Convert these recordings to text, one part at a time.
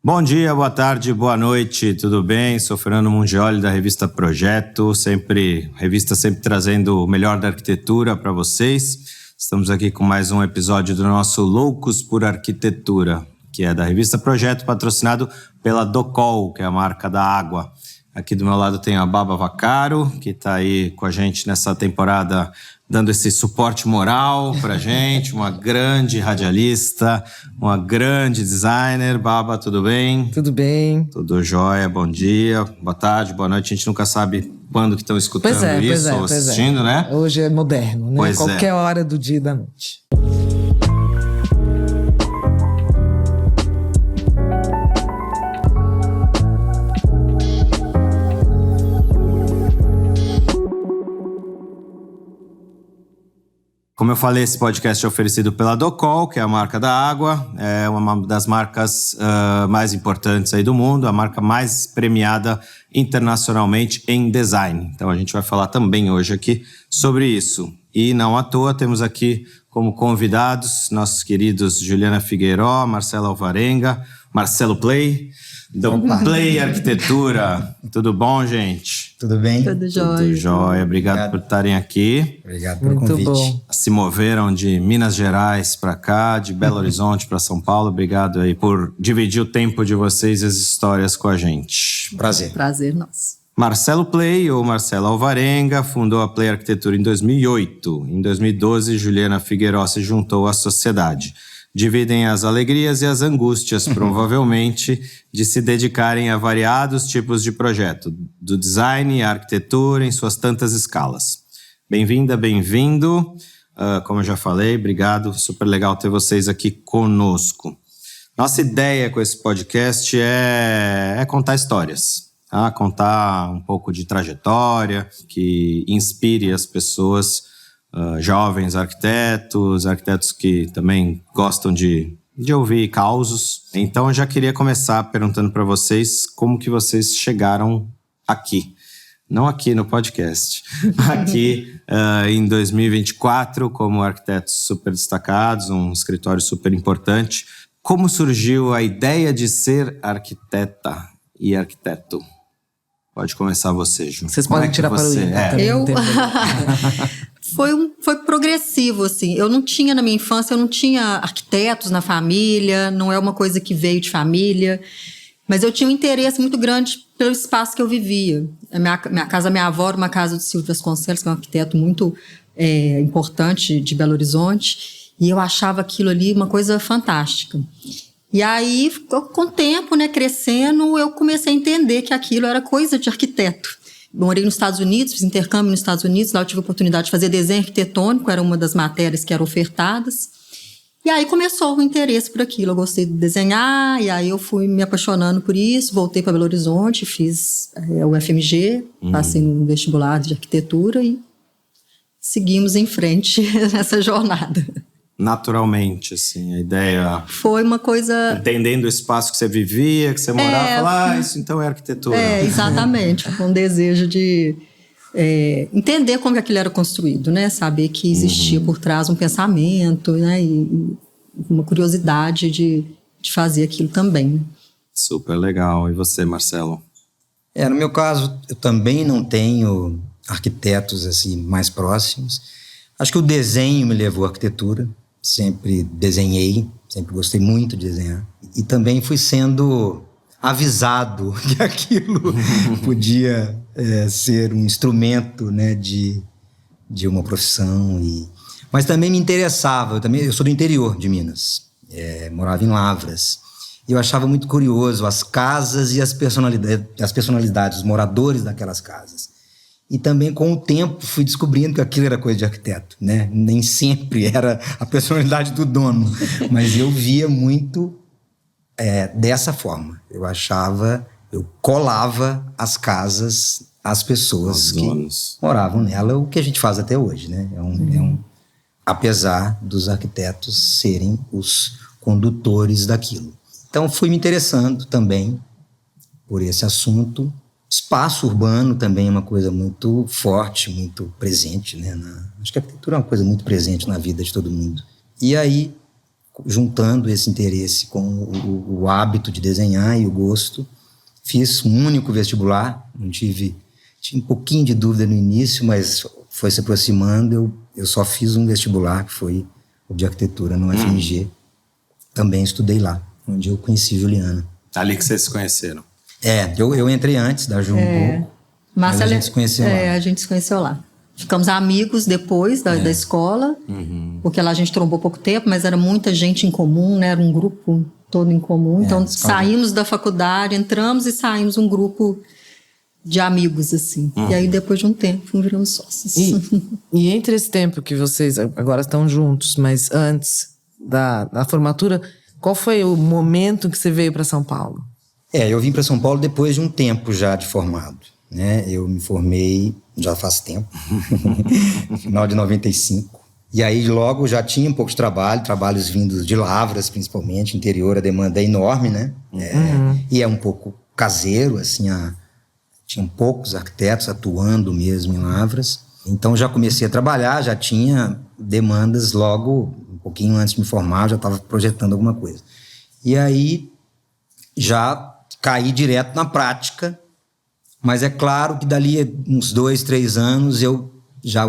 Bom dia, boa tarde, boa noite, tudo bem? Sou Fernando Mungioli da revista Projeto, revista sempre trazendo o melhor da arquitetura para vocês. Estamos aqui com mais um episódio do nosso Loucos por Arquitetura, que é da revista Projeto, patrocinado pela Docol, que é a marca da água. Aqui do meu lado tem a Baba Vaccaro, que está aí com a gente nessa temporada, dando esse suporte moral pra gente, uma grande radialista, uma grande designer. Baba, tudo bem? Tudo bem. Tudo jóia, bom dia, boa tarde, boa noite. A gente nunca sabe quando que estão escutando isso ou assistindo, né? Hoje é moderno, né? Qualquer hora do dia e da noite. Como eu falei, esse podcast é oferecido pela Docol, que é a marca da água, é uma das marcas mais importantes aí do mundo, a marca mais premiada internacionalmente em design. Então a gente vai falar também hoje aqui sobre isso. E não à toa, temos aqui como convidados nossos queridos Juliana Figueiró, Marcelo Alvarenga, Marcelo Play, do Play Arquitetura. Tudo bom, gente? Tudo bem? Tudo jóia. Tudo jóia. Obrigado por estarem aqui. Obrigado pelo Muito convite. bom. Se moveram de Minas Gerais para cá, de Belo Horizonte para São Paulo. Obrigado aí por dividir o tempo de vocês e as histórias com a gente. Prazer. Prazer nosso. Marcelo Play, ou Marcelo Alvarenga, fundou a Play Arquitetura em 2008. Em 2012, Juliana Figueiró se juntou à sociedade. Dividem as alegrias e as angústias, provavelmente, de se dedicarem a variados tipos de projeto, do design à arquitetura em suas tantas escalas. Bem-vinda, bem-vindo. Como eu já falei, obrigado. Super legal ter vocês aqui conosco. Nossa ideia com esse podcast é contar histórias. Tá? Contar um pouco de trajetória, que inspire as pessoas, jovens arquitetos que também gostam de ouvir causos. Então eu já queria começar perguntando para vocês como que vocês chegaram aqui. Não aqui no podcast, aqui em 2024 como arquitetos super destacados, um escritório super importante. Como surgiu a ideia de ser arquiteta e arquiteto? Pode começar você, Ju. Vocês podem tirar para o ímpar. Eu... Foi progressivo, assim. Eu não tinha, na minha infância, eu não tinha arquitetos na família, não é uma coisa que veio de família, mas eu tinha um interesse muito grande pelo espaço que eu vivia. A minha avó era uma casa do Silvio Vasconcelos, que é um arquiteto muito importante de Belo Horizonte, e eu achava aquilo ali uma coisa fantástica. E aí, com o tempo, né, crescendo, eu comecei a entender que aquilo era coisa de arquiteto. Morei nos Estados Unidos, fiz intercâmbio nos Estados Unidos, lá eu tive a oportunidade de fazer desenho arquitetônico, era uma das matérias que eram ofertadas. E aí começou o interesse por aquilo, eu gostei de desenhar, e aí eu fui me apaixonando por isso, voltei para Belo Horizonte, fiz o FMG, passei no vestibular de arquitetura e seguimos em frente nessa jornada. Naturalmente, assim, a ideia... Foi uma coisa... Entendendo o espaço que você vivia, que você morava, falar, isso então é arquitetura. Exatamente, com um desejo de entender como que aquilo era construído, né? Saber que existia por trás um pensamento, né? E uma curiosidade de fazer aquilo também. Super legal. E você, Marcelo? No meu caso, eu também não tenho arquitetos assim mais próximos. Acho que o desenho me levou à arquitetura. Sempre desenhei, sempre gostei muito de desenhar. E também fui sendo avisado que aquilo podia ser um instrumento, né, de uma profissão. Mas também me interessava. Eu sou do interior de Minas, morava em Lavras. E eu achava muito curioso as casas e as personalidades, os moradores daquelas casas. E também, com o tempo, fui descobrindo que aquilo era coisa de arquiteto, né? Nem sempre era a personalidade do dono, mas eu via muito dessa forma. Eu colava as casas às pessoas que moravam nela, o que a gente faz até hoje, né? Apesar dos arquitetos serem os condutores daquilo. Então, fui me interessando também por esse assunto. Espaço urbano também é uma coisa muito forte, muito presente, né? Acho que a arquitetura é uma coisa muito presente na vida de todo mundo. E aí, juntando esse interesse com o hábito de desenhar e o gosto. Fiz um único vestibular, tinha um pouquinho de dúvida no início, mas foi se aproximando. Eu só fiz um vestibular, que foi o de arquitetura no FMG. Também estudei lá, onde eu conheci Juliana. Ali que vocês se conheceram. Eu entrei antes da Ju um pouco, mas a gente se conheceu lá. A gente se conheceu lá. Ficamos amigos depois da escola, porque lá a gente trombou pouco tempo, mas era muita gente em comum, né? Era um grupo todo em comum. Então saímos da faculdade, entramos e saímos um grupo de amigos, assim. E aí depois de um tempo viramos sócios. E entre esse tempo que vocês agora estão juntos, mas antes da formatura, qual foi o momento que você veio para São Paulo? Eu vim para São Paulo depois de um tempo já de formado, né? Eu me formei já faz tempo, final de 95. E aí logo já tinha um pouco de trabalhos vindos de Lavras, principalmente, interior, a demanda é enorme, né? E é um pouco caseiro, assim, tinham poucos arquitetos atuando mesmo em Lavras. Então já comecei a trabalhar, já tinha demandas logo, um pouquinho antes de me formar, já estava projetando alguma coisa. E aí já caí direto na prática, mas é claro que dali uns 2, 3 anos eu já,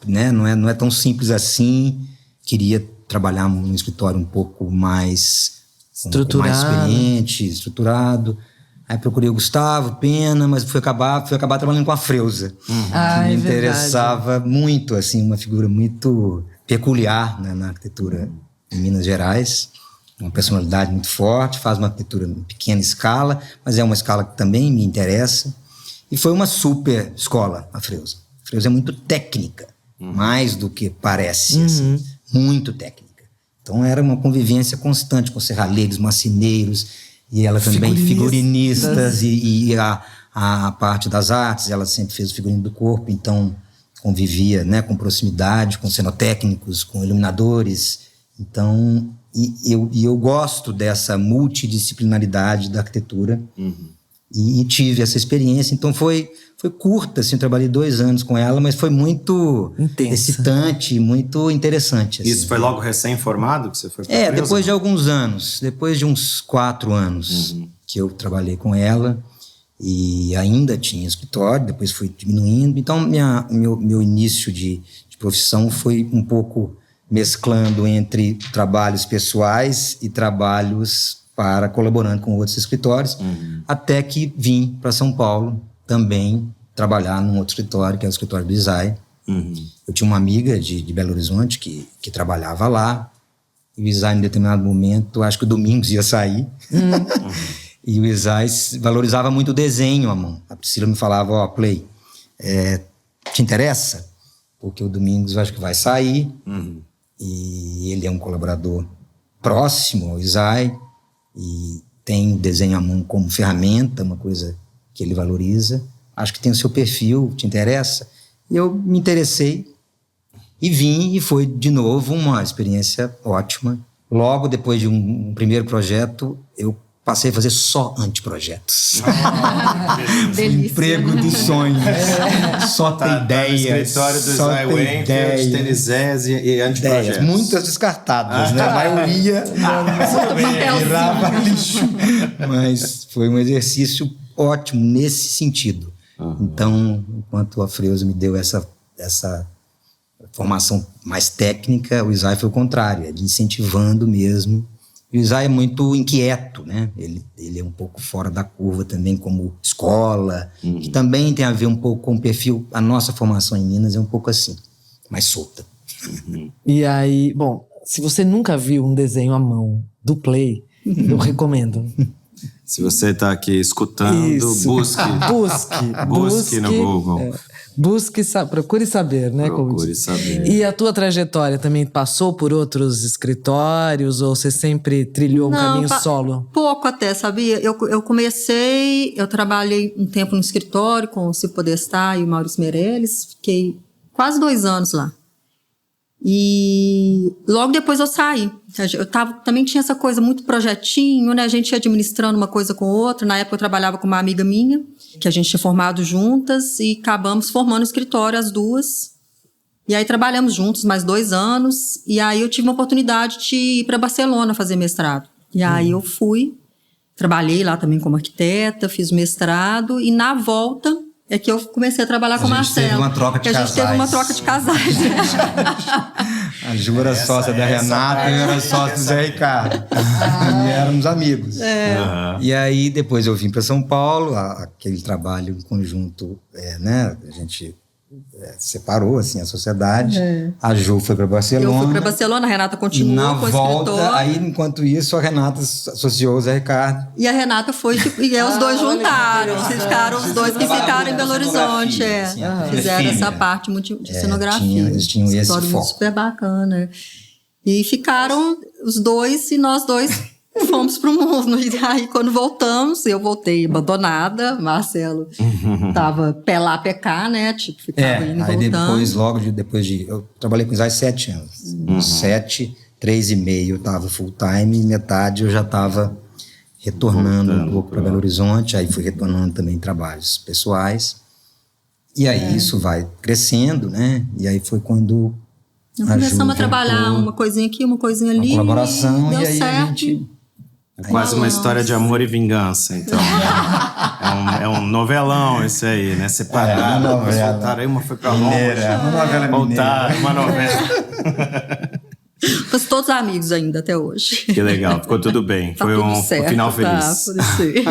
né? Não é tão simples assim, queria trabalhar num escritório um pouco mais estruturado, mais experiente, estruturado. Aí procurei o Gustavo Pena, mas fui acabar trabalhando com a Freuza, que me interessava muito, assim, uma figura muito peculiar, né, na arquitetura em Minas Gerais. Uma personalidade muito forte, faz uma arquitetura em pequena escala, mas é uma escala que também me interessa. E foi uma super escola, a Freuza. A Freuza é muito técnica, mais do que parece, assim, muito técnica. Então era uma convivência constante com serralheiros, marceneiros, e ela também figurinistas e a parte das artes, ela sempre fez o figurino do corpo, então convivia, né, com proximidade, com cenotécnicos, com iluminadores. Então, eu gosto dessa multidisciplinaridade da arquitetura e tive essa experiência. Então foi curta, assim, eu trabalhei 2 anos com ela, mas foi muito excitante, muito interessante. Assim. Isso foi logo recém-formado que você foi para a Freuza? Depois de alguns anos, depois de uns 4 anos que eu trabalhei com ela, e ainda tinha escritório, depois fui diminuindo. Então meu início de profissão foi um pouco mesclando entre trabalhos pessoais e trabalhos colaborando com outros escritórios, até que vim para São Paulo também trabalhar num outro escritório, que é o escritório do Isai. Eu tinha uma amiga de Belo Horizonte que trabalhava lá, e o Isai, em determinado momento, acho que o Domingos ia sair, e o Isai valorizava muito o desenho à mão. A Priscila me falava, Play, te interessa? Porque o Domingos acho que vai sair, e ele é um colaborador próximo ao Isai, e tem desenho à mão como ferramenta, uma coisa que ele valoriza. Acho que tem o seu perfil, te interessa? E eu me interessei e vim, e foi de novo uma experiência ótima. Logo depois de um primeiro projeto, eu passei a fazer só anteprojetos. Delícia. Emprego dos sonhos. Só ter ideias. Escritório do Isai Wenfeld, Tenizés e anteprojetos. Muitas descartadas, né? A maioria virava lixo. Mas foi um exercício ótimo nesse sentido. Então, enquanto a Freuza me deu essa formação mais técnica, o Isai foi o contrário, de incentivando mesmo. E o Isai é muito inquieto, né? Ele é um pouco fora da curva também, como escola, que também tem a ver um pouco com o perfil. A nossa formação em Minas é um pouco assim, mais solta. E aí, bom, se você nunca viu um desenho à mão do Play, eu recomendo. Se você está aqui escutando, busque no Google. Procure saber, né? Procure saber. E a tua trajetória também passou por outros escritórios ou você sempre trilhou um caminho solo? Pouco até, sabia? Eu trabalhei um tempo no escritório com o Cipo Podestá e o Maurício Meirelles, fiquei quase 2 anos lá. E logo depois eu saí. Também tinha essa coisa muito projetinho, né? A gente ia administrando uma coisa com outra. Na época eu trabalhava com uma amiga minha, que a gente tinha formado juntas, e acabamos formando o escritório as duas. E aí trabalhamos juntos mais 2 anos, e aí eu tive uma oportunidade de ir para Barcelona fazer mestrado. E aí eu fui, trabalhei lá também como arquiteta, fiz o mestrado, e na volta é que eu comecei a trabalhar com o Marcelo. Teve uma troca de casais. A gente teve uma troca de casais. A Ju era sócia da Renata e eu era sócio do Zé Ricardo. E éramos amigos. E aí depois eu vim para São Paulo, aquele trabalho em conjunto, né? A gente separou assim a sociedade. A Ju foi para Barcelona. Eu fui para Barcelona, a Renata continuou com o escritor. Aí enquanto isso a Renata associou o Zé Ricardo. E a Renata foi e os dois juntaram. Ficaram os dois que ficaram em Belo Horizonte. Fizeram essa parte de cenografia. Eles tinham esse foco. Super bacana. E ficaram os dois e nós dois fomos pro mundo. E aí, quando voltamos, eu voltei abandonada. Marcelo tava pé lá, pé cá, né? Tipo, ficava indo e aí voltando. depois de... Eu trabalhei com o Zay 7 anos. 7, 3,5 eu tava full time. E metade eu já tava retornando um pouco para Belo Horizonte. Aí fui retornando também trabalhos pessoais. E aí isso vai crescendo, né? E aí foi quando... Começamos a trabalhar uma coisinha aqui, uma coisinha ali. Uma colaboração. Deu E aí certo. a gente... É quase uma história de amor e vingança, então. É um novelão isso aí, né? Separado, depois voltaram aí, uma foi pra longe. Uma novela voltaram, uma novela. Ficamos todos amigos ainda até hoje. Que legal, ficou tudo bem. Tá Foi tudo um certo, final feliz. Pode ser.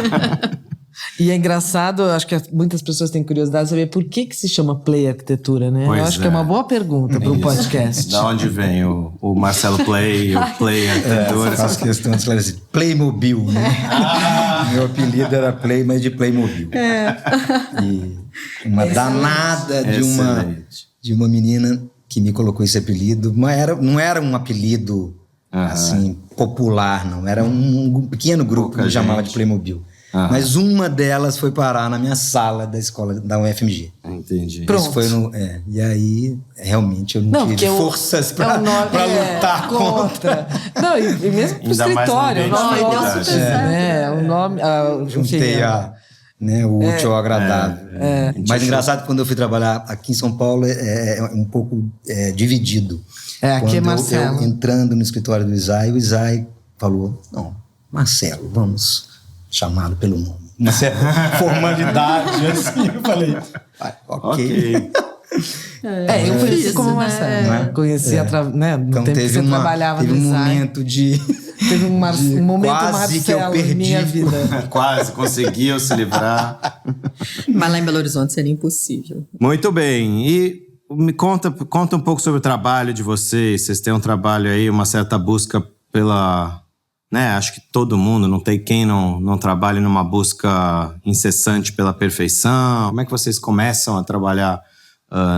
E é engraçado, acho que muitas pessoas têm curiosidade de saber por que se chama Play Arquitetura, né? Pois eu acho que é uma boa pergunta para um podcast. Da onde vem o Marcelo Play, o Play Arquitetura? Faço questão de esclarecer. Playmobil, né? Meu apelido era Play, mas de Playmobil. E uma danada de uma menina que me colocou esse apelido. Não era um apelido assim, popular, não. Era um pequeno grupo que me chamava de Playmobil. Mas uma delas foi parar na minha sala da escola da UFMG. Entendi. Pronto. Isso foi e aí, realmente, eu não tive forças para lutar contra. Não, e mesmo pro escritório. O nome... Juntei o útil ao agradável. Mas engraçado, quando eu fui trabalhar aqui em São Paulo, é um pouco dividido. Aqui é Marcelo. Eu entrando no escritório do Isai, o Isai falou, não, Marcelo, vamos... chamado pelo nome. Uma certa formalidade, assim. Eu falei, ok. Eu conheci como Marcelo. Né? Conheci né, no então tempo que você trabalhava teve no um design. momento de... Teve um momento quase Marcelo que eu perdi. em minha vida. Quase conseguiu se livrar. Mas lá em Belo Horizonte seria impossível. Muito bem. E me conta um pouco sobre o trabalho de vocês. Vocês têm um trabalho aí, uma certa busca pela... Né? Acho que todo mundo, não tem quem não trabalhe numa busca incessante pela perfeição. Como é que vocês começam a trabalhar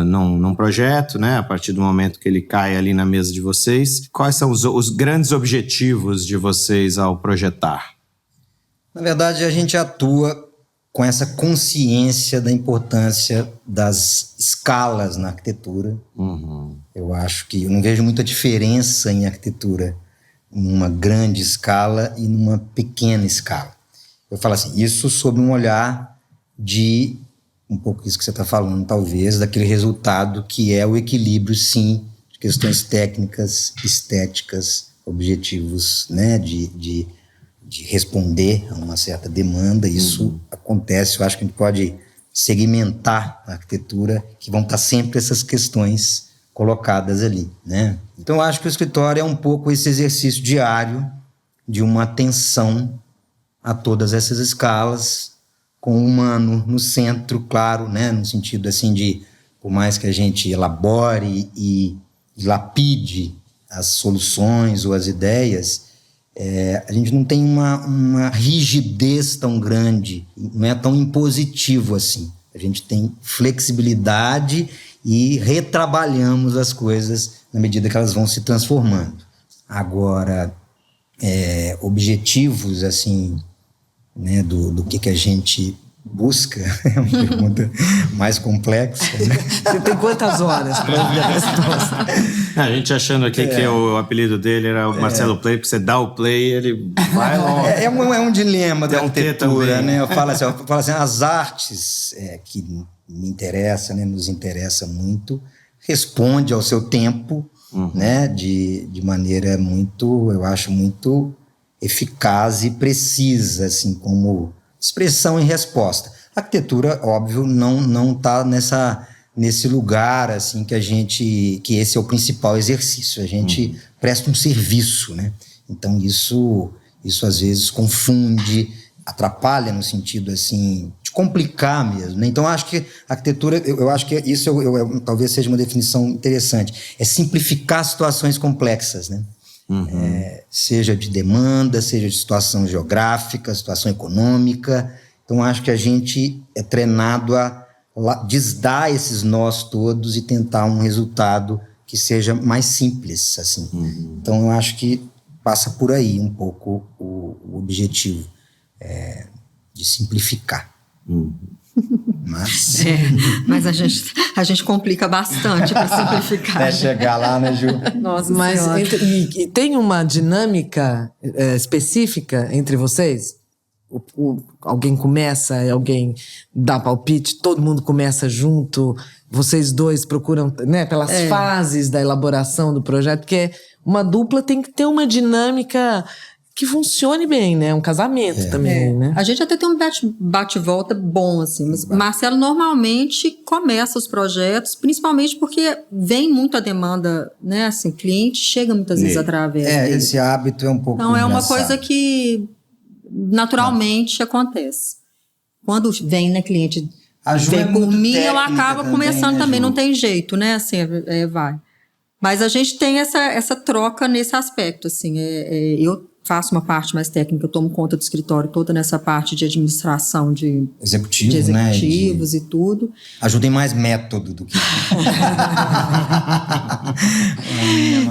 num projeto, né? A partir do momento que ele cai ali na mesa de vocês? Quais são os grandes objetivos de vocês ao projetar? Na verdade, a gente atua com essa consciência da importância das escalas na arquitetura. Eu acho que eu não vejo muita diferença em arquitetura numa grande escala e numa pequena escala. Eu falo assim, isso sob um olhar de, um pouco isso que você está falando, talvez, daquele resultado que é o equilíbrio, sim, de questões técnicas, estéticas, objetivos, né, de responder a uma certa demanda. Isso acontece, eu acho que a gente pode segmentar a arquitetura, que vão estar sempre essas questões colocadas ali, né? Então, eu acho que o escritório é um pouco esse exercício diário de uma atenção a todas essas escalas, com o humano no centro, claro, né? No sentido assim de, por mais que a gente elabore e lapide as soluções ou as ideias, a gente não tem uma rigidez tão grande, não é tão impositivo assim. A gente tem flexibilidade e retrabalhamos as coisas na medida que elas vão se transformando. Agora, objetivos, assim, né, do que a gente busca, é uma pergunta mais complexa, né? Você tem quantas horas para ouvir a resposta? A gente achando aqui que o apelido dele era o Marcelo Play, porque você dá o play, ele vai longe. É um dilema da arquitetura, né? Eu falo assim, as artes que me interessam, né, nos interessa muito, responde ao seu tempo, né? De maneira muito, eu acho, muito eficaz e precisa, assim, como expressão e resposta. A arquitetura, óbvio, não está nesse lugar, assim, que esse é o principal exercício. A gente presta um serviço, né? Então isso às vezes confunde, atrapalha no sentido, assim, de complicar mesmo, né? Então acho que a arquitetura, eu acho que isso talvez seja uma definição interessante, é simplificar situações complexas, né? Seja de demanda, seja de situação geográfica, situação econômica. Então acho que a gente é treinado a desdar esses nós todos e tentar um resultado que seja mais simples, assim. Então eu acho que passa por aí um pouco o objetivo, de simplificar. Mas a gente complica bastante para simplificar. Até chegar lá, né, Ju? Nossa, Mas Senhora. e tem uma dinâmica específica entre vocês? Alguém começa, alguém dá palpite, todo mundo começa junto, vocês dois procuram, né, pelas fases da elaboração do projeto, porque uma dupla tem que ter uma dinâmica que funcione bem, né? Um casamento também, né? A gente até tem um bate-volta bom, assim. Mas Marcelo normalmente começa os projetos, principalmente porque vem muito a demanda, né? Assim, cliente chega muitas vezes através dele. Esse hábito é um pouco Então, é uma engraçado. coisa que naturalmente acontece. Quando vem, né, cliente A Ju vem é por muito mim, eu técnica acabo também, começando né, também, Ju? não tem jeito, né? Assim, vai. Mas a gente tem essa troca nesse aspecto, assim. Eu faço uma parte mais técnica, eu tomo conta do escritório toda nessa parte de administração de Executivo, executivos e tudo. Ajuda em mais método do que...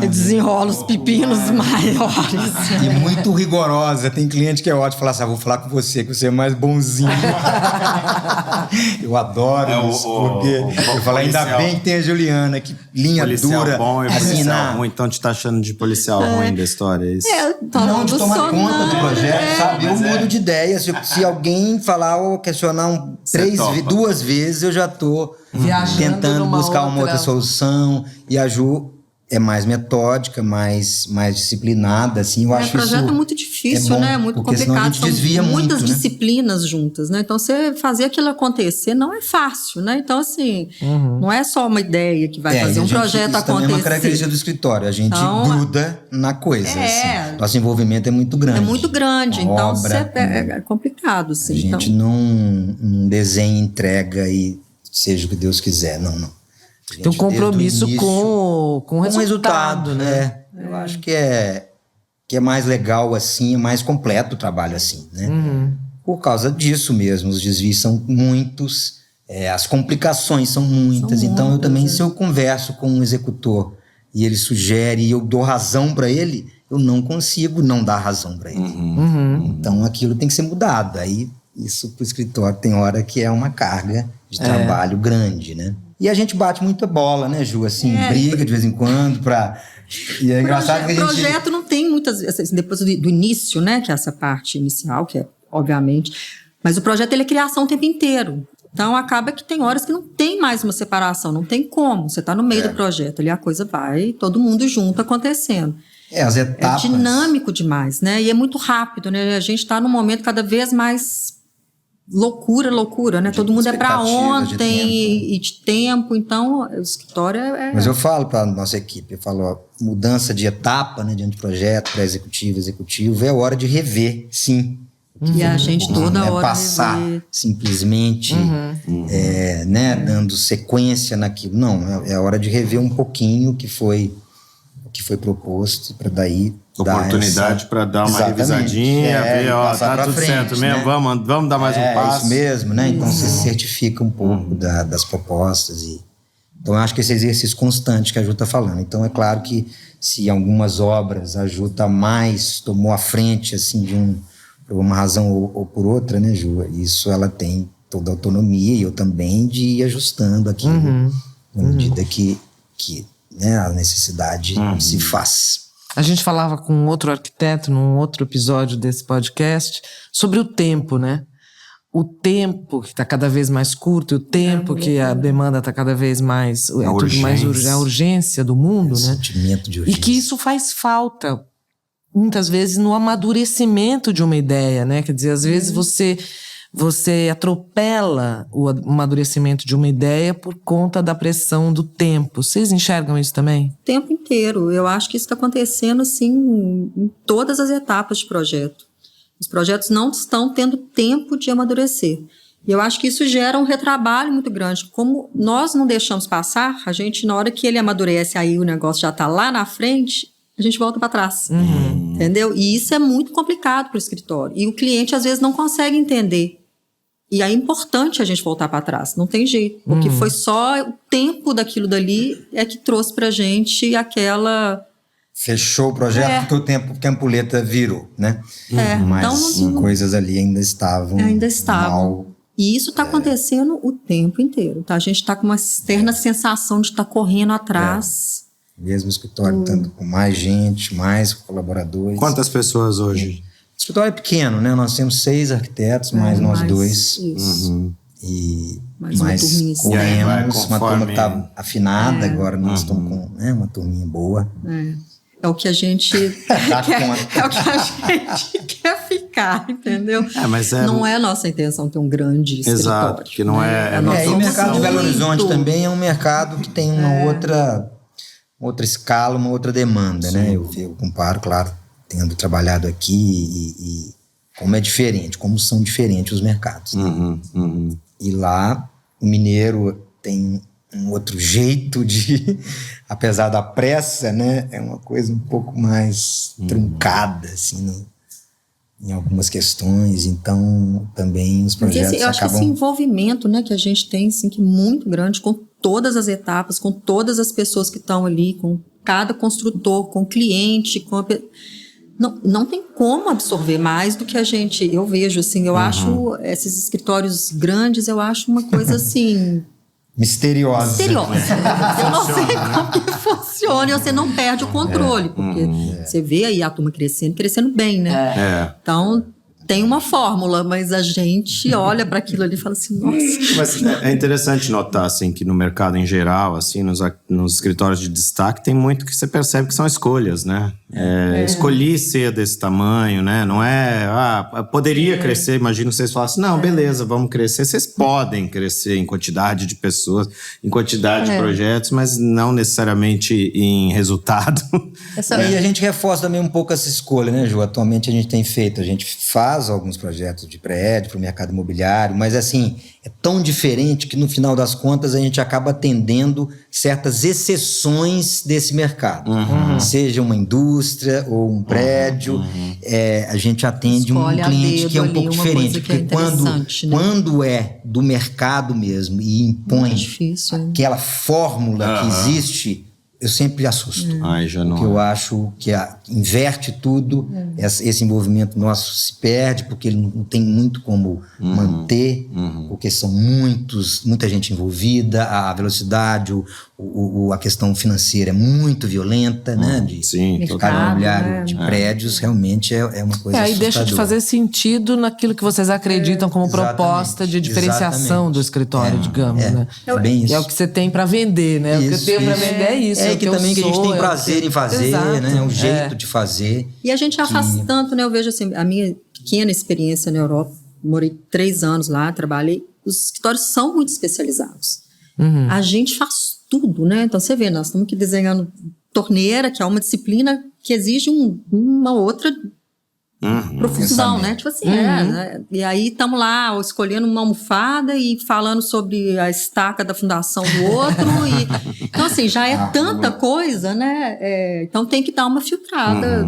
Eu desenrolo os pepinos maiores. E muito rigorosa. Tem cliente que é ótimo falar assim, vou falar com você, que você é mais bonzinho. Eu adoro isso, porque eu falo, ainda bem que tem a Juliana, que linha Policial dura. bom e assim, policial ruim. Então te tá achando de policial ruim da história, é isso? Não de tomar conta do projeto, sabe? Eu Mas mudo de ideia. Se alguém falar ou questionar duas vezes, eu já tô Viajando tentando numa buscar uma outra outra solução. E a Ju é mais metódica, mais disciplinada, assim. Eu acho O projeto isso é muito difícil, bom, né? Muito porque senão a complicado. gente São desvia muitas muito, né? disciplinas juntas, né? Então, você fazer aquilo acontecer não é fácil, né? Então, assim, não é só uma ideia que vai fazer um projeto isso acontecer. também é uma característica do escritório. A gente Então, gruda na coisa. Assim. Nosso envolvimento é muito grande. É muito grande. A Então, obra, é complicado, a assim. gente Então, não desenha, entrega e seja o que Deus quiser. Não. A Tem um gente, compromisso desde o início, com o resultado, né? Eu acho que é mais legal assim, é mais completo o trabalho assim, né? Por causa disso mesmo, os desvios são muitos, as complicações são muitas. Então eu também, se eu converso com um executor e ele sugere e eu dou razão para ele, eu não consigo não dar razão para ele. Então aquilo tem que ser mudado. Aí isso pro escritório tem hora que é uma carga de trabalho grande, né? E a gente bate muita bola, né, Ju? Assim, briga de vez em quando pra... E é engraçado que a gente... projeto não tem muitas... Assim, depois do início, né? Que é essa parte inicial, que é, obviamente... Mas o projeto, ele é criação o tempo inteiro. Então, acaba que tem horas que não tem mais uma separação. Não tem como. Você está no meio do projeto. Ali a coisa vai, todo mundo junto acontecendo. As etapas... É dinâmico demais, né? E é muito rápido, né? A gente está num momento cada vez mais... loucura, né? Todo mundo é para ontem e de tempo, então o escritório Mas eu falo para nossa equipe, eu falo, ó, mudança de etapa, né, diante do projeto, para executivo, é hora de rever, sim. E a gente toda hora passar rever. simplesmente, né, dando sequência naquilo. Não, é hora de rever um pouquinho o que foi proposto para daí oportunidade para dar uma revisadinha, ver, ó, tá tudo frente, certo mesmo, né? Vamos dar mais um passo. É isso mesmo, né? Então você certifica um pouco das propostas. Então eu acho que esse exercício constante que a Ju está falando. Então é claro que se algumas obras a Ju tomou a frente, assim, por uma razão ou por outra, né, Ju? Isso ela tem toda a autonomia e eu também de ir ajustando aquilo na medida que né, a necessidade se faz. A gente falava com outro arquiteto num outro episódio desse podcast sobre o tempo, né? o tempo que está cada vez mais curto, o tempo que a demanda está cada vez mais... É tudo mais a urgência do mundo, né? Sentimento de urgência. E que isso faz falta, muitas vezes, no amadurecimento de uma ideia, né? Quer dizer, às vezes você atropela o amadurecimento de uma ideia por conta da pressão do tempo. Vocês enxergam isso também? O tempo inteiro. Eu acho que isso está acontecendo, assim, em todas as etapas de projeto. Os projetos não estão tendo tempo de amadurecer. E eu acho que isso gera um retrabalho muito grande. Como nós não deixamos passar, a gente, na hora que ele amadurece, aí o negócio já está lá na frente, a gente volta para trás. Entendeu? E isso é muito complicado para o escritório. E o cliente, às vezes, não consegue entender. E é importante a gente voltar para trás. Não tem jeito. Porque foi só o tempo daquilo dali é que trouxe para a gente aquela... Fechou o projeto porque o tempo que a ampulheta virou, né? Mas então, coisas ali ainda estavam mal. E isso está acontecendo o tempo inteiro, tá? A gente está com uma externa sensação de estar correndo atrás. Mesmo o escritório estando com mais gente, mais colaboradores. Quantas pessoas hoje? O escritório é pequeno, né? Nós temos 6 arquitetos, mais nós 2. Isso. E mais uma turminha. corremos, uma turma que está afinada, agora nós estamos com uma turminha boa. É o que a gente quer ficar, entendeu? Mas não é a nossa intenção ter um grande escritório. Exato, que não é... E o mercado de Belo Horizonte também é um mercado que tem uma outra escala, uma outra demanda, né? Eu comparo, claro, tendo trabalhado aqui e como é diferente, como são diferentes os mercados. Né? E lá, o mineiro tem um outro jeito de... Apesar da pressa, né? É uma coisa um pouco mais truncada, assim, em algumas questões. Então, também os projetos eu acho que esse envolvimento, né, que a gente tem, assim, que é muito grande, com todas as etapas, com todas as pessoas que estão ali, com cada construtor, com o cliente, não tem como absorver mais do que a gente... Eu vejo, assim, eu acho esses escritórios grandes, eu acho uma coisa, assim... Misteriosa. Eu não sei como que funciona e você não perde o controle, porque você vê aí a turma crescendo bem, né? Então, tem uma fórmula, mas a gente olha para aquilo ali e fala assim, nossa... Mas é interessante notar, assim, que no mercado em geral, assim, nos escritórios de destaque, tem muito que você percebe que são escolhas, né? Escolhi ser desse tamanho, né? Não é... poderia crescer, imagino que vocês falassem, não, beleza, vamos crescer. Vocês podem crescer em quantidade de pessoas, em quantidade de projetos, mas não necessariamente em resultado. E a gente reforça também um pouco essa escolha, né, Ju? Atualmente a gente faz alguns projetos de prédio para o mercado imobiliário, mas assim, é tão diferente que no final das contas a gente acaba atendendo certas exceções desse mercado. Seja uma indústria ou um prédio, a gente atende um cliente que é um pouco diferente. Porque quando é do mercado mesmo e impõe aquela fórmula que existe, eu sempre assusto. Porque eu acho que inverte tudo, esse envolvimento nosso se perde, porque ele não tem muito como manter, porque são muita gente envolvida, a velocidade, a questão financeira é muito violenta, né? De mercado imobiliário, de prédios, realmente é uma coisa assustadora. E deixa de fazer sentido naquilo que vocês acreditam como proposta de diferenciação do escritório, digamos, né? É bem isso. É o que você tem para vender, né? O que eu tenho para vender é isso. Que também que a gente tem prazer em fazer, né? O jeito de fazer. E a gente já faz tanto, né? Eu vejo assim, a minha pequena experiência na Europa, morei 3 anos lá, trabalhei, os escritórios são muito especializados. A gente faz tudo, né? Então você vê, nós estamos aqui desenhando torneira, que é uma disciplina que exige uma outra profusão, né? Tipo assim, e aí estamos lá escolhendo uma almofada e falando sobre a estaca da fundação do outro. Então, assim, já é tanta coisa, né? Então tem que dar uma filtrada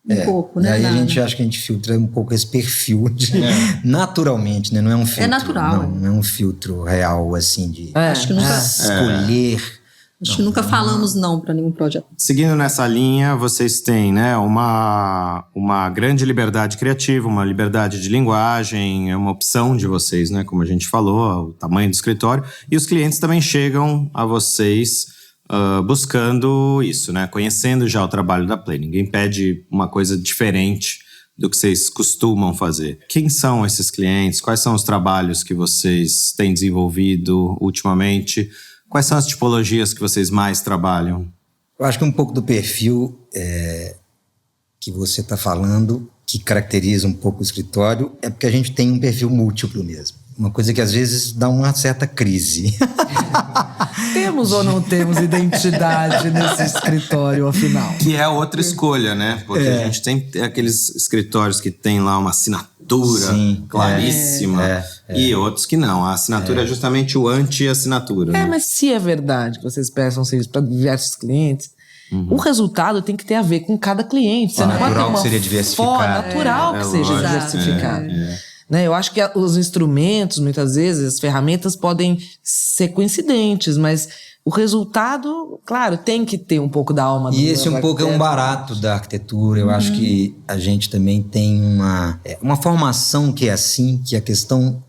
um pouco, né? E aí acho que a gente filtra um pouco esse perfil naturalmente, né? Não é um filtro. É natural. Não é um filtro real, assim, de acho que nunca escolher. Acho que nunca falamos não para nenhum projeto. Seguindo nessa linha, vocês têm, né, uma grande liberdade criativa, uma liberdade de linguagem, é uma opção de vocês, né, como a gente falou, o tamanho do escritório. E os clientes também chegam a vocês buscando isso, né, conhecendo já o trabalho da Play. Ninguém pede uma coisa diferente do que vocês costumam fazer. Quem são esses clientes? Quais são os trabalhos que vocês têm desenvolvido ultimamente? Quais são as tipologias que vocês mais trabalham? Eu acho que um pouco do perfil que você está falando, que caracteriza um pouco o escritório, é porque a gente tem um perfil múltiplo mesmo. Uma coisa que às vezes dá uma certa crise. Temos ou não temos identidade nesse escritório, afinal? Que é outra escolha, né? Porque a gente tem aqueles escritórios que tem lá uma assinatura claríssima e outros que não. A assinatura é justamente o anti-assinatura. Né? Mas se é verdade que vocês prestam serviço para diversos clientes, o resultado tem que ter a ver com cada cliente. Você não pode ter uma que seria diversificado. Natural que seja diversificado. Né? Eu acho que os instrumentos, muitas vezes, as ferramentas podem ser coincidentes, mas o resultado, claro, tem que ter um pouco da alma do E esse um pouco é um barato da arquitetura. Eu acho que a gente também tem uma formação que é assim, que a questão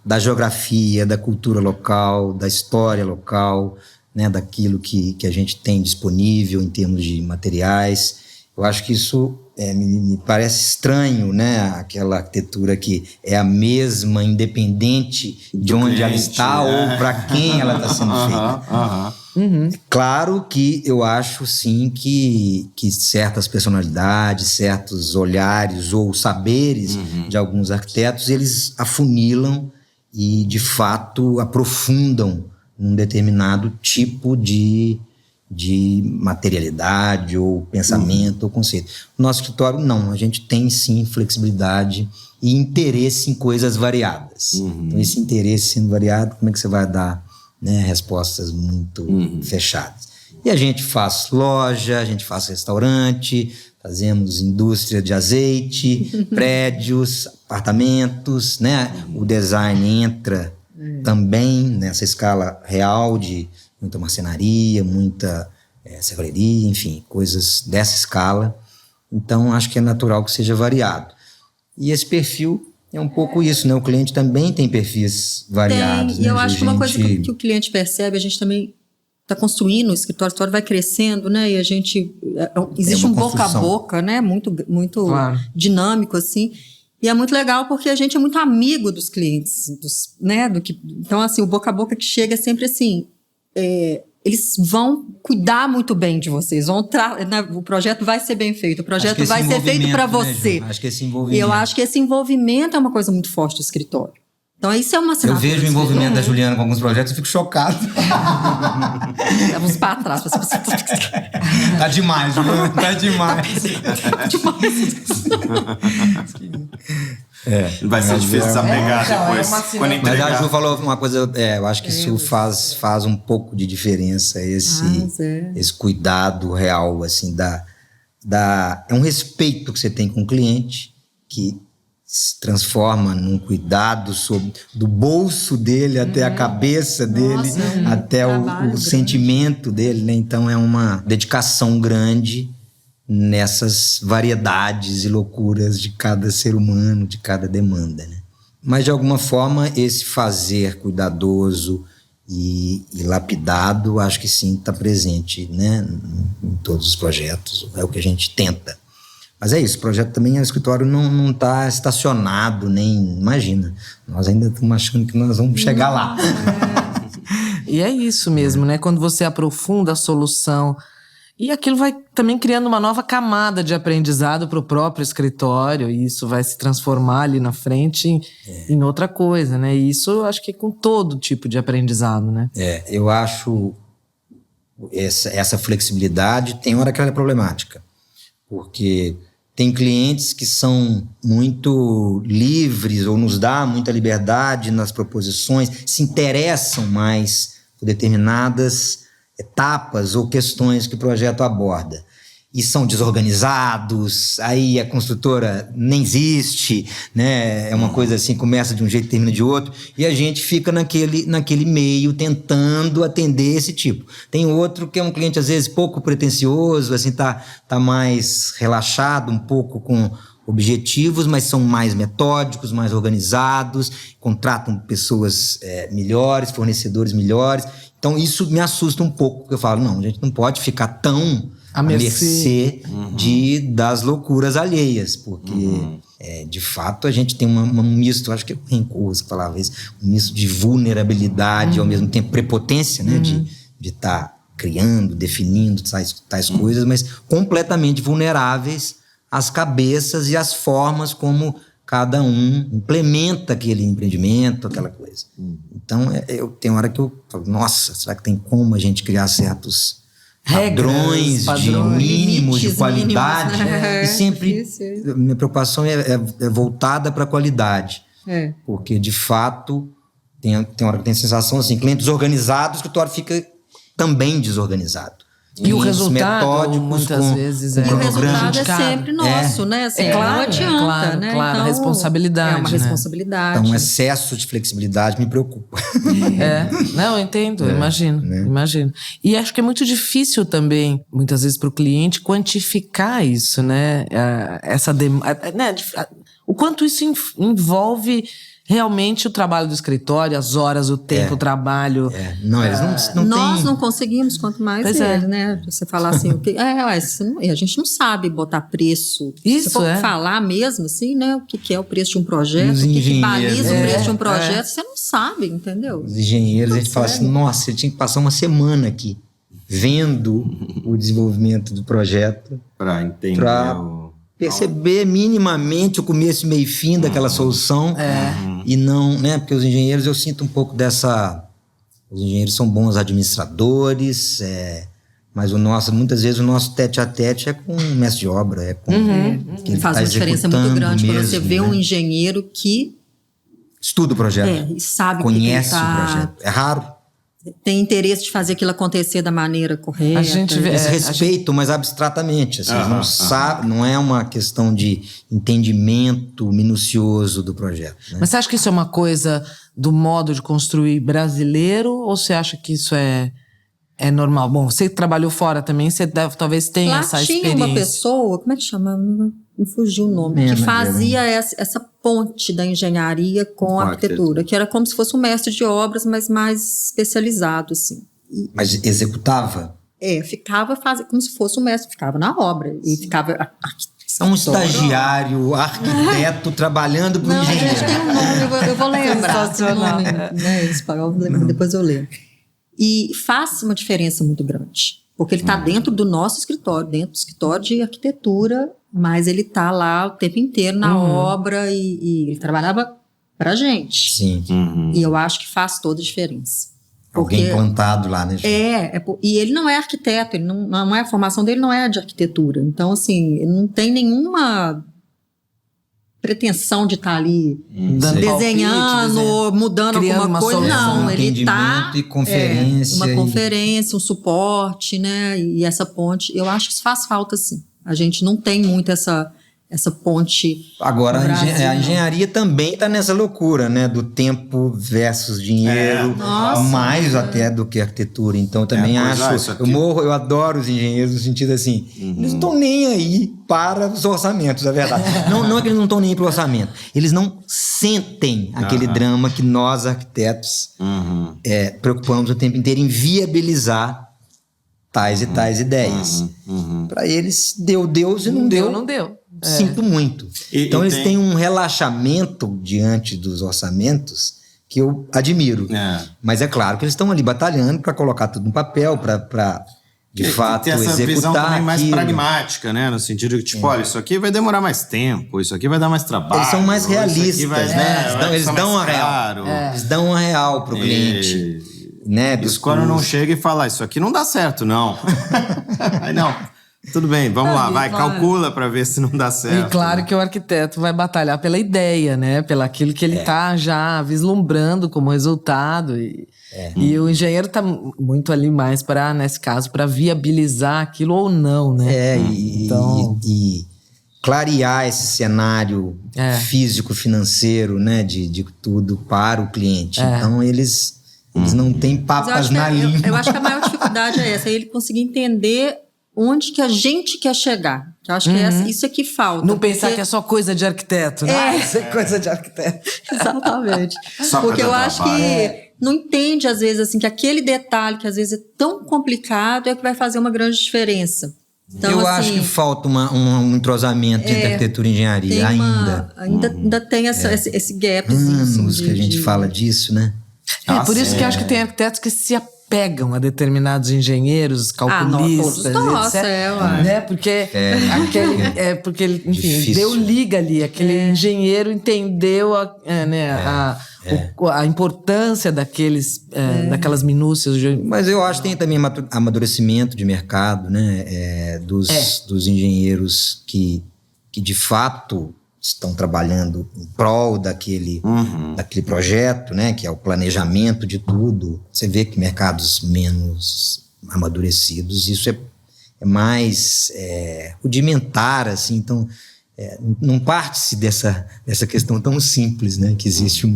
da geografia, da cultura local, da história local, né, daquilo que a gente tem disponível em termos de materiais. Eu acho que isso me parece estranho, né? Aquela arquitetura que é a mesma, independente de onde ela está ou para quem ela está sendo feita. Claro que eu acho, sim, que certas personalidades, certos olhares ou saberes de alguns arquitetos, eles afunilam e, de fato, aprofundam um determinado tipo de materialidade ou pensamento ou conceito. No nosso escritório, não. A gente tem, sim, flexibilidade e interesse em coisas variadas. Então, esse interesse sendo variado, como é que você vai dar, né, respostas muito fechadas? E a gente faz loja, a gente faz restaurante, fazemos indústria de azeite, prédios, apartamentos, né? O design entra também nessa escala real de muita marcenaria, muita serralheria, enfim, coisas dessa escala. Então, acho que é natural que seja variado. E esse perfil é um pouco isso, né? O cliente também tem perfis variados. E eu acho que uma coisa que o cliente percebe, a gente também está construindo o escritório vai crescendo, né? E a gente... existe um boca a boca, né? Muito claro, dinâmico, assim. E é muito legal porque a gente é muito amigo dos clientes, né? Então, assim, o boca a boca que chega é sempre assim... eles vão cuidar muito bem de vocês, o projeto vai ser bem feito, o projeto vai ser feito para você. Acho que esse envolvimento. Eu acho que esse envolvimento é uma coisa muito forte do escritório. Então, isso é uma assinatura. Eu vejo o envolvimento da Juliana com alguns projetos e fico chocado. Vamos para trás. Tá demais, Juliana, tá demais. Tá demais. Vai ser difícil desapegar depois. Mas a Ju falou uma coisa, eu acho que isso faz um pouco de diferença, esse cuidado real, assim, é um respeito que você tem com o cliente, que se transforma num cuidado do bolso dele até a cabeça dele, até o sentimento dele, né? Então é uma dedicação grande nessas variedades e loucuras de cada ser humano, de cada demanda, né? Mas de alguma forma esse fazer cuidadoso e lapidado, acho que sim, está presente, né, em todos os projetos, é o que a gente tenta. Mas é isso, o projeto também, o escritório não está estacionado, nem, imagina, nós ainda estamos achando que nós vamos chegar lá. E é isso mesmo, né, quando você aprofunda a solução, e aquilo vai também criando uma nova camada de aprendizado para o próprio escritório, e isso vai se transformar ali na frente em outra coisa, né? E isso eu acho que é com todo tipo de aprendizado, né? Eu acho essa flexibilidade tem hora que ela é problemática, porque tem clientes que são muito livres ou nos dá muita liberdade nas proposições, se interessam mais por determinadas etapas ou questões que o projeto aborda. E são desorganizados, aí a construtora nem existe, né? É uma coisa assim, começa de um jeito e termina de outro, e a gente fica naquele meio tentando atender esse tipo. Tem outro que é um cliente às vezes pouco pretensioso, assim, tá mais relaxado, um pouco com objetivos, mas são mais metódicos, mais organizados, contratam pessoas melhores, fornecedores melhores. Então isso me assusta um pouco, porque eu falo, não, a gente não pode ficar tão À mercê das loucuras alheias, porque de fato a gente tem um misto, acho que é o Rencourt que falava isso, um misto de vulnerabilidade, ao mesmo tempo prepotência, né, de estar criando, definindo tais coisas, mas completamente vulneráveis às cabeças e às formas como cada um implementa aquele empreendimento, aquela coisa. Então, tem hora que eu falo, nossa, será que tem como a gente criar certos padrões de mínimos, de qualidade? Mínimos, né? E sempre, minha preocupação é voltada para a qualidade. Porque, de fato, tem hora que tem a sensação assim, clientes organizados que o hora fica também desorganizado. E o resultado, muitas vezes, E o resultado é sempre nosso, né? Assim, claro, não adianta, claro, né? Claro, então, responsabilidade. É uma responsabilidade. Então, um excesso de flexibilidade me preocupa. Não, eu entendo, imagino. E acho que é muito difícil também, muitas vezes, para o cliente quantificar isso, né? O quanto isso envolve realmente o trabalho do escritório, as horas, o tempo, o trabalho. Não, eles não Nós têm... não conseguimos, quanto mais ele, né? Você falar assim, a gente não sabe botar preço. Isso, Se for falar mesmo, assim, né? O que é o preço de um projeto, o que baliza o preço de um projeto, você não sabe, entendeu? Os engenheiros, a gente fala assim, nossa, ele tinha que passar uma semana aqui, vendo o desenvolvimento do projeto. Para entender perceber minimamente o começo, meio e fim daquela solução. E não, né? Porque os engenheiros, eu sinto um pouco dessa... Os engenheiros são bons administradores, mas muitas vezes o nosso tete-a-tete é com o mestre de obra, é com... Que faz uma diferença muito grande quando você vê um engenheiro que... Estuda o projeto. E sabe conhece o projeto. É raro. Tem interesse de fazer aquilo acontecer da maneira correta. A gente vê, Esse respeito, mas abstratamente. Assim, não sabe, não é uma questão de entendimento minucioso do projeto. Né? Mas você acha que isso é uma coisa do modo de construir brasileiro? Ou você acha que isso é normal? Bom, você trabalhou fora também, você talvez tenha essa experiência. Lá tinha uma pessoa, como é que chama? Me fugiu o nome. Que fazia essa ponte da engenharia com a arquitetura. Que era como se fosse um mestre de obras, mas mais especializado, assim. Mas executava? Ficava como se fosse um mestre. Ficava na obra. E ficava... É um estagiário, arquiteto, trabalhando para o engenheiro. A gente tem um nome, eu vou lembrar. Tem um nome, né? Depois eu leio. E faz uma diferença muito grande. Porque ele está dentro do nosso escritório, dentro do escritório de arquitetura, mas ele está lá o tempo inteiro na obra e ele trabalhava para a gente. Sim. E eu acho que faz toda a diferença. Alguém plantado lá, né? E ele não é arquiteto, ele não é, a formação dele não é de arquitetura. Então, assim, ele não tem nenhuma pretensão de estar ali desenhando, mudando alguma coisa. Não, ele está e conferência. Uma conferência, um suporte, né? E essa ponte, eu acho que isso faz falta, sim. A gente não tem muito essa ponte. Agora, a engenharia também está nessa loucura, né? Do tempo versus dinheiro, mais até do que a arquitetura. Então, eu também acho... Eu adoro os engenheiros no sentido assim, eles não estão nem aí para os orçamentos, é verdade. não é que eles não estão nem aí para o orçamento. Eles não sentem aquele drama que nós, arquitetos, preocupamos o tempo inteiro em viabilizar tais e tais ideias. Para eles, deu Deus e não deu. Não deu. Sinto muito. Então, eles têm um relaxamento diante dos orçamentos que eu admiro. Mas é claro que eles estão ali batalhando para colocar tudo no papel, para de fato ter essa executar visão também mais aquilo. Pragmática, né? No sentido de, tipo, olha, isso aqui vai demorar mais tempo, isso aqui vai dar mais trabalho. Eles são mais realistas, eles dão a real. Caro. Eles dão a real pro cliente. Né? Isso quando não chega e fala, isso aqui não dá certo, não. Aí não... Tudo bem, vamos lá, vai, calcula para ver se não dá certo. E claro que o arquiteto vai batalhar pela ideia, né? Pelo aquilo que ele tá já vislumbrando como resultado. E o engenheiro tá muito ali mais para, nesse caso, para viabilizar aquilo ou não, né? E clarear esse cenário físico-financeiro, né? De tudo para o cliente. Então, eles não têm papas na língua. Eu acho que a maior dificuldade é essa, ele conseguir entender onde que a gente quer chegar. Eu acho que isso é que falta. Não pensar que é só coisa de arquiteto, né? Isso é coisa de arquiteto. Exatamente. Porque eu acho que não entende, às vezes, assim, que aquele detalhe que às vezes é tão complicado é que vai fazer uma grande diferença. Então, eu assim, acho que falta um entrosamento entre arquitetura e engenharia ainda tem esse gapzinho. Anos que a gente fala disso, né? Por isso que eu acho que tem arquitetos que se apegam a determinados engenheiros, calculistas, todos nós, etc. Né? Porque porque ele, enfim, Difícil. deu liga ali. Aquele engenheiro entendeu a importância daquelas minúcias. Mas eu acho que tem também amadurecimento de mercado, né? Dos engenheiros que de fato estão trabalhando em prol daquele projeto, né? Que é o planejamento de tudo. Você vê que mercados menos amadurecidos, isso é mais rudimentar, assim. Então, não parte-se dessa questão tão simples, né? Que existe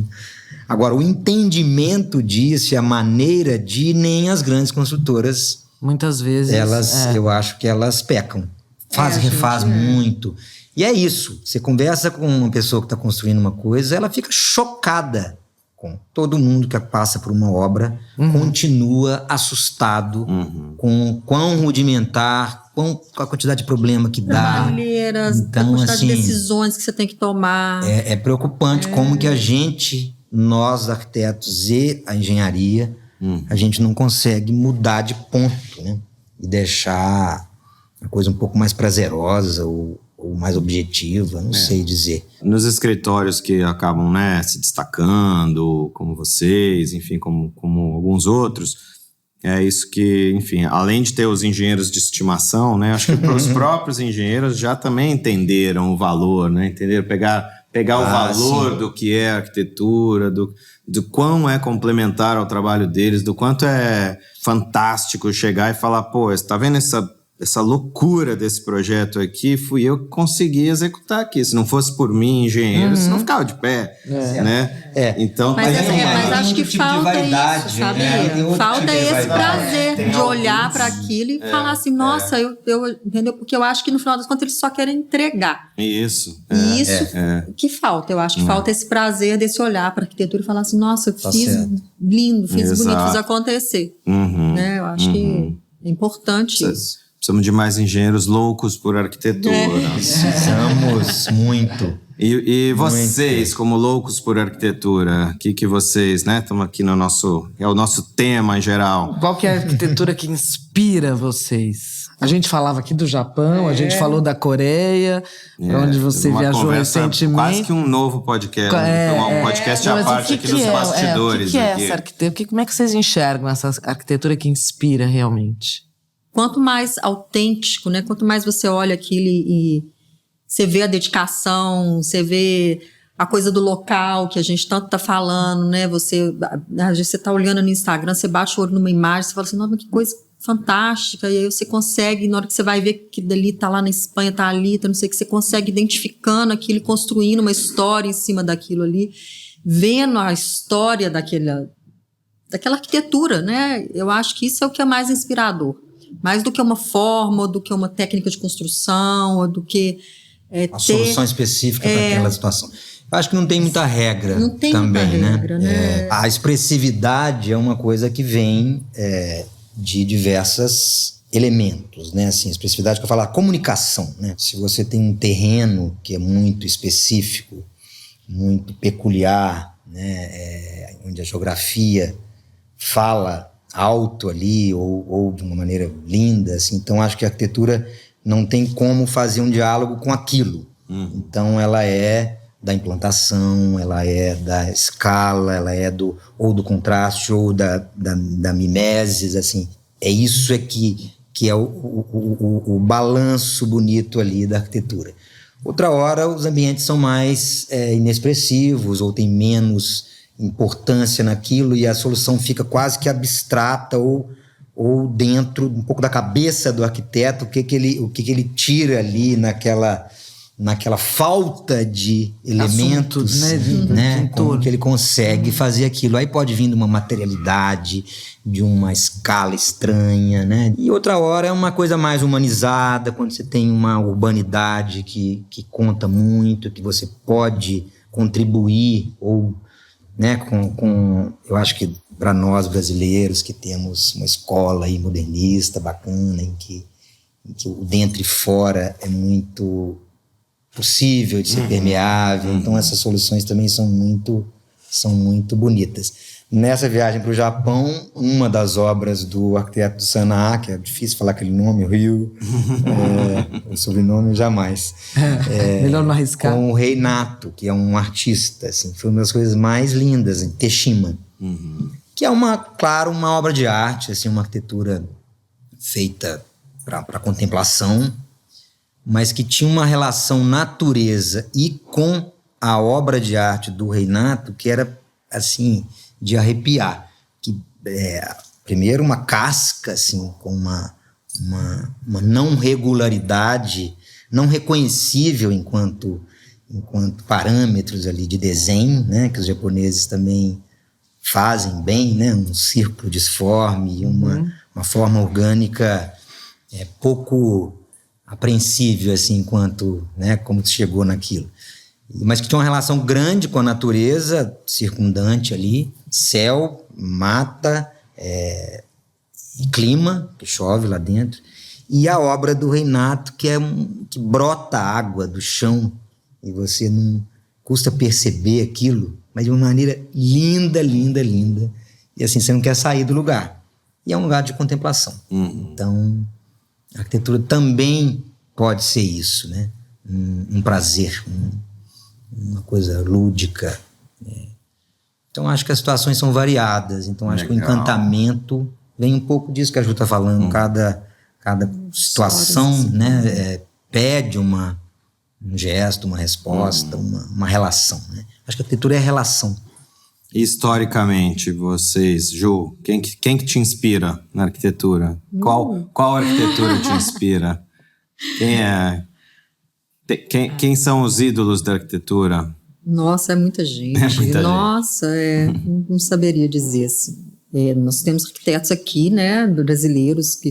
Agora, o entendimento disso e a maneira de nem as grandes construtoras, muitas vezes, eu acho que elas pecam. Refaz muito. E é isso. Você conversa com uma pessoa que está construindo uma coisa, ela fica chocada com todo mundo que passa por uma obra, continua assustado com o quão rudimentar, com a quantidade de problema que dá. Maneiras, então, a quantidade assim, de decisões que você tem que tomar. É preocupante como que nós arquitetos e a engenharia, a gente não consegue mudar de ponto, né? E deixar a coisa um pouco mais prazerosa ou mais objetiva, não sei dizer. Nos escritórios que acabam, né, se destacando, como vocês, enfim, como alguns outros, é isso que, enfim, além de ter os engenheiros de estimação, né, acho que os próprios engenheiros já também entenderam o valor, né, entenderam pegar o valor do que é arquitetura, do quão é complementar ao trabalho deles, do quanto é fantástico chegar e falar, pô, você tá vendo essa loucura desse projeto aqui, fui eu que consegui executar aqui. Se não fosse por mim, engenheiro, você não ficava de pé, né? Então, mas acho que falta isso, sabe? Falta esse prazer de olhar para aquilo e falar assim, nossa, eu entendeu? Porque eu acho que no final das contas eles só querem entregar. Isso. Que falta. Eu acho que falta esse prazer desse olhar para a arquitetura e falar assim, nossa, fiz lindo, fiz bonito, fiz acontecer. Né? Eu acho que é importante isso. Precisamos de mais engenheiros loucos por arquitetura. Precisamos muito. E vocês, como loucos por arquitetura, o que vocês, né? Estamos aqui é o nosso tema em geral. Qual que é a arquitetura que inspira vocês? A gente falava aqui do Japão, a gente falou da Coreia, pra onde você viajou recentemente. Quase que um novo podcast, um podcast à parte aqui dos bastidores. O que é essa arquitetura? Como é que vocês enxergam essa arquitetura que inspira realmente? Quanto mais autêntico, né? Quanto mais você olha aquilo e você vê a dedicação, você vê a coisa do local que a gente tanto tá falando, né? Às vezes você tá olhando no Instagram, você bate o olho numa imagem, você fala assim, nossa, que coisa fantástica. E aí você consegue, na hora que você vai ver que dali tá lá na Espanha, tá ali, tá não sei o que, você consegue identificando aquilo e construindo uma história em cima daquilo ali, vendo a história daquela arquitetura, né? Eu acho que isso é o que é mais inspirador. Mais do que uma forma, ou do que uma técnica de construção, ou do que a solução específica para aquela situação. Eu acho que não tem muita regra. Não tem também, muita regra, né? A expressividade é uma coisa que vem de diversos elementos, né? Assim, a expressividade que eu falo, a comunicação, né? Se você tem um terreno que é muito específico, muito peculiar, né? Onde a geografia fala alto ali ou de uma maneira linda, assim. Então acho que a arquitetura não tem como fazer um diálogo com aquilo. Então ela é da implantação, ela é da escala, ela é do contraste ou da mimesis, assim. É isso que é o balanço bonito ali da arquitetura. Outra hora os ambientes são mais inexpressivos ou tem menos importância naquilo e a solução fica quase que abstrata ou dentro um pouco da cabeça do arquiteto, o que ele tira ali naquela falta de elementos, assuntos, né? Como que ele consegue fazer aquilo. Aí pode vir de uma materialidade, de uma escala estranha, né? E outra hora é uma coisa mais humanizada, quando você tem uma urbanidade que conta muito, que você pode contribuir ou, né, eu acho que para nós brasileiros que temos uma escola aí modernista bacana, em que o dentro e fora é muito possível de ser permeável. Então essas soluções também são muito bonitas. Nessa viagem para o Japão, uma das obras do arquiteto Sanaa, que é difícil falar aquele nome, Ryu, o sobrenome jamais. Melhor não arriscar. Com o Reinato, que é um artista, assim, foi uma das coisas mais lindas, em Teshima, que é claro, uma obra de arte, assim, uma arquitetura feita para contemplação, mas que tinha uma relação natureza e com a obra de arte do Reinato que era assim de arrepiar. Primeiro uma casca assim, com uma não regularidade, não reconhecível enquanto parâmetros ali de desenho, né, que os japoneses também fazem bem, né, um círculo disforme, uma forma orgânica pouco apreensível assim, enquanto, né, como se chegou naquilo. Mas que tinha uma relação grande com a natureza circundante ali, céu, mata, e clima, que chove lá dentro, e a obra do Reinato, que brota água do chão, e você não custa perceber aquilo, mas de uma maneira linda, linda, linda, e assim, você não quer sair do lugar. E é um lugar de contemplação. Então, a arquitetura também pode ser isso, né? Um prazer, uma coisa lúdica. Então acho que as situações são variadas. Então acho que o encantamento vem um pouco disso que a Ju está falando. Cada situação, né, pede um gesto, uma resposta, uma relação, né? Acho que a arquitetura é relação. Historicamente, vocês, Ju, quem que te inspira na arquitetura? Qual arquitetura te inspira? Quem são os ídolos da arquitetura? Nossa, é muita gente. Nossa, não saberia dizer assim. Nós temos arquitetos aqui, né, brasileiros, que